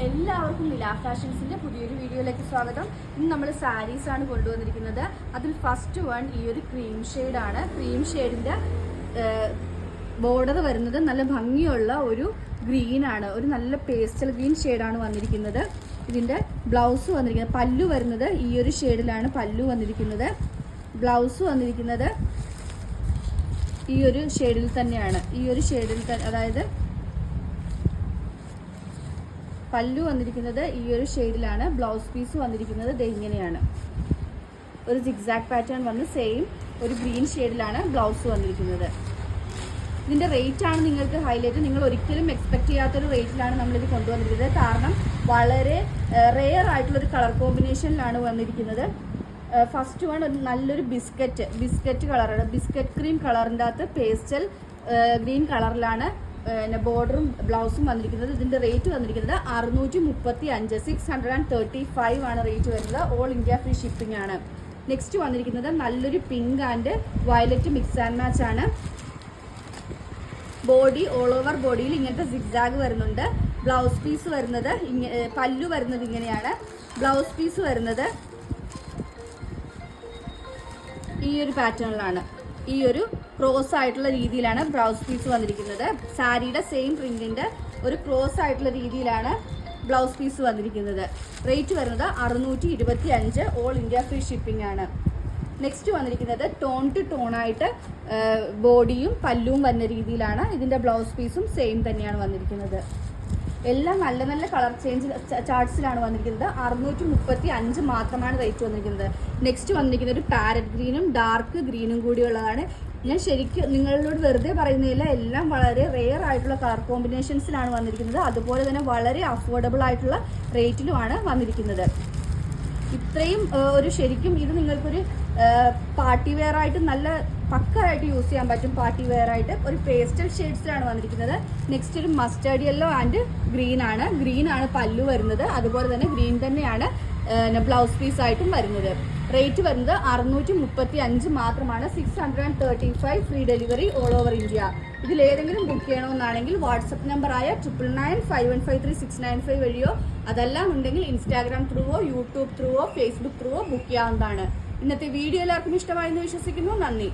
എല്ലാവർക്കും നില ഫാഷൻസിന്റെ പുതിയൊരു വീഡിയോയിലേക്ക് സ്വാഗതം. ഇന്ന് നമ്മൾ സാരീസ് ആണ് കൊണ്ടുവന്നിരിക്കുന്നത്. അതിൽ ഫസ്റ്റ് വൺ ഈ ഒരു ക്രീം ഷെയ്ഡാണ്. ക്രീം ഷെയ്ഡിന്റെ ബോർഡർ വരുന്നത് നല്ല ഭംഗിയുള്ള ഒരു ഗ്രീൻ ആണ്. ഒരു നല്ല പേസ്റ്റൽ ഗ്രീൻ ഷെയ്ഡാണ് വന്നിരിക്കുന്നത്. ഇതിന്റെ ബ്ലൗസ് വന്നിരിക്കുന്നത്, പല്ലു വരുന്നത് ഈ ഒരു ഷെയ്ഡിലാണ് പല്ലു വന്നിരിക്കുന്നത്. ബ്ലൗസ് വന്നിരിക്കുന്നത് ഈ ഒരു ഷെയ്ഡിൽ തന്നെയാണ്. ഈ ഒരു ഷെയ്ഡിൽ തന്നെ, അതായത് പല്ലു വന്നിരിക്കുന്നത് ഈ ഒരു ഷെയ്ഡിലാണ്. ബ്ലൗസ് പീസ് വന്നിരിക്കുന്നത് ദേ ഇങ്ങനെയാണ്. ഒരു സിഗ്സാഗ് പാറ്റേൺ വന്ന് സെയിം ഒരു ഗ്രീൻ ഷെയ്ഡിലാണ് ബ്ലൗസ് വന്നിരിക്കുന്നത്. ഇതിൻ്റെ റേറ്റ് ആണ് നിങ്ങൾക്ക് ഹൈലൈറ്റ്. നിങ്ങൾ ഒരിക്കലും എക്സ്പെക്ട് ചെയ്യാത്തൊരു റേറ്റിലാണ് നമ്മളിത് കൊണ്ടുവന്നിരിക്കുന്നത്. കാരണം വളരെ റെയർ ആയിട്ടുള്ളൊരു കളർ കോമ്പിനേഷനിലാണ് വന്നിരിക്കുന്നത്. ഫസ്റ്റ് വൺ ഒരു നല്ലൊരു ബിസ്ക്കറ്റ് കളറാണ്. ബിസ്ക്കറ്റ് ക്രീം കളറിൻ്റെ അകത്ത് പേസ്റ്റൽ ഗ്രീൻ കളറിലാണ് ബോർഡറും ബ്ലൗസും വന്നിരിക്കുന്നത്. ഇതിൻ്റെ റേറ്റ് വന്നിരിക്കുന്നത് 635, 635 ആണ് റേറ്റ് വരുന്നത്. ഓൾ ഇന്ത്യ ഫ്രീ ഷിപ്പിംഗ് ആണ്. നെക്സ്റ്റ് വന്നിരിക്കുന്നത് നല്ലൊരു pink and violet mix and match ആണ്. ബോഡി ഓൾ ഓവർ ബോഡിയിൽ ഇങ്ങനത്തെ സിഗ്സാഗ് വരുന്നുണ്ട്. ബ്ലൗസ് പീസ് വരുന്നത് പല്ലു വരുന്നത് ഇങ്ങനെയാണ്. ബ്ലൗസ് പീസ് വരുന്നത് ഈ ഒരു പാറ്റേണിലാണ്. ഈ ഒരു ക്രോസ് ആയിട്ടുള്ള രീതിയിലാണ് ബ്ലൗസ് പീസ് വന്നിരിക്കുന്നത്. സാരിയുടെ സെയിം പ്രിന്റിന്റെ ഒരു ക്രോസ് ആയിട്ടുള്ള രീതിയിലാണ് ബ്ലൗസ് പീസ് വന്നിരിക്കുന്നത്. റേറ്റ് വരുന്നത് 625, ഓൾ ഇന്ത്യ ഫ്രീ ഷിപ്പിംഗ് ആണ്. നെക്സ്റ്റ് വന്നിരിക്കുന്നത് ടോൺ ടു ടോൺ ആയിട്ട് ബോഡിയും പല്ലുവും വരുന്ന രീതിയിലാണ്. ഇതിന്റെ ബ്ലൗസ് പീസും സെയിം തന്നെയാണ് വന്നിരിക്കുന്നത്. എല്ലാം നല്ല നല്ല കളർ ചേഞ്ച് ചാർട്ട്സിലാണ് വന്നിരിക്കുന്നത്. 635 മാത്രമാണ് റേറ്റ് വന്നിരിക്കുന്നത്. നെക്സ്റ്റ് വന്നിരിക്കുന്നത് ഒരു പാരറ്റ് ഗ്രീനും ഡാർക്ക് ഗ്രീനും കൂടിയുള്ളതാണ്. ഞാൻ ശരിക്കും നിങ്ങളോട് വെറുതെ പറയുന്നില്ല, എല്ലാം വളരെ റെയർ ആയിട്ടുള്ള കളർ കോമ്പിനേഷൻസിലാണ് വന്നിരിക്കുന്നത്. അതുപോലെ തന്നെ വളരെ അഫോർഡബിൾ ആയിട്ടുള്ള റേറ്റിലുമാണ് വന്നിരിക്കുന്നത്. ഇത്രയും ഒരു ശരിക്കും ഇത് നിങ്ങൾക്കൊരു പാർട്ടി വെയർ ആയിട്ട് നല്ല പക്കായിട്ട് യൂസ് ചെയ്യാൻ പറ്റും. പാർട്ടി വെയർ ആയിട്ട് ഒരു പേസ്റ്റൽ ഷെയ്ഡ്സിലാണ് വന്നിരിക്കുന്നത്. നെക്സ്റ്റ് ഒരു മസ്റ്റേർഡ് യെല്ലോ ആൻഡ് ഗ്രീൻ ആണ് പല്ലു വരുന്നത്. അതുപോലെ തന്നെ ഗ്രീൻ തന്നെയാണ് ബ്ലൗസ് പീസ് ആയിട്ടും വരുന്നത്. റേറ്റ് വരുന്നത് 635 മാത്രമാണ്. 635 free delivery all over India. ഇതിലേതെങ്കിലും ബുക്ക് ചെയ്യണമെന്നാണെങ്കിൽ വാട്സപ്പ് നമ്പറായ 9995153695 വഴിയോ അതെല്ലാം ഉണ്ടെങ്കിൽ ഇൻസ്റ്റാഗ്രാം ത്രൂവോ യൂട്യൂബ് ത്രൂവോ ഫേസ്ബുക്ക് ത്രൂവോ ബുക്ക് ചെയ്യാവുന്നതാണ്. ഇന്നത്തെ വീഡിയോ എല്ലാവർക്കും ഇഷ്ടമായെന്ന് വിശ്വസിക്കുന്നു. നന്ദി.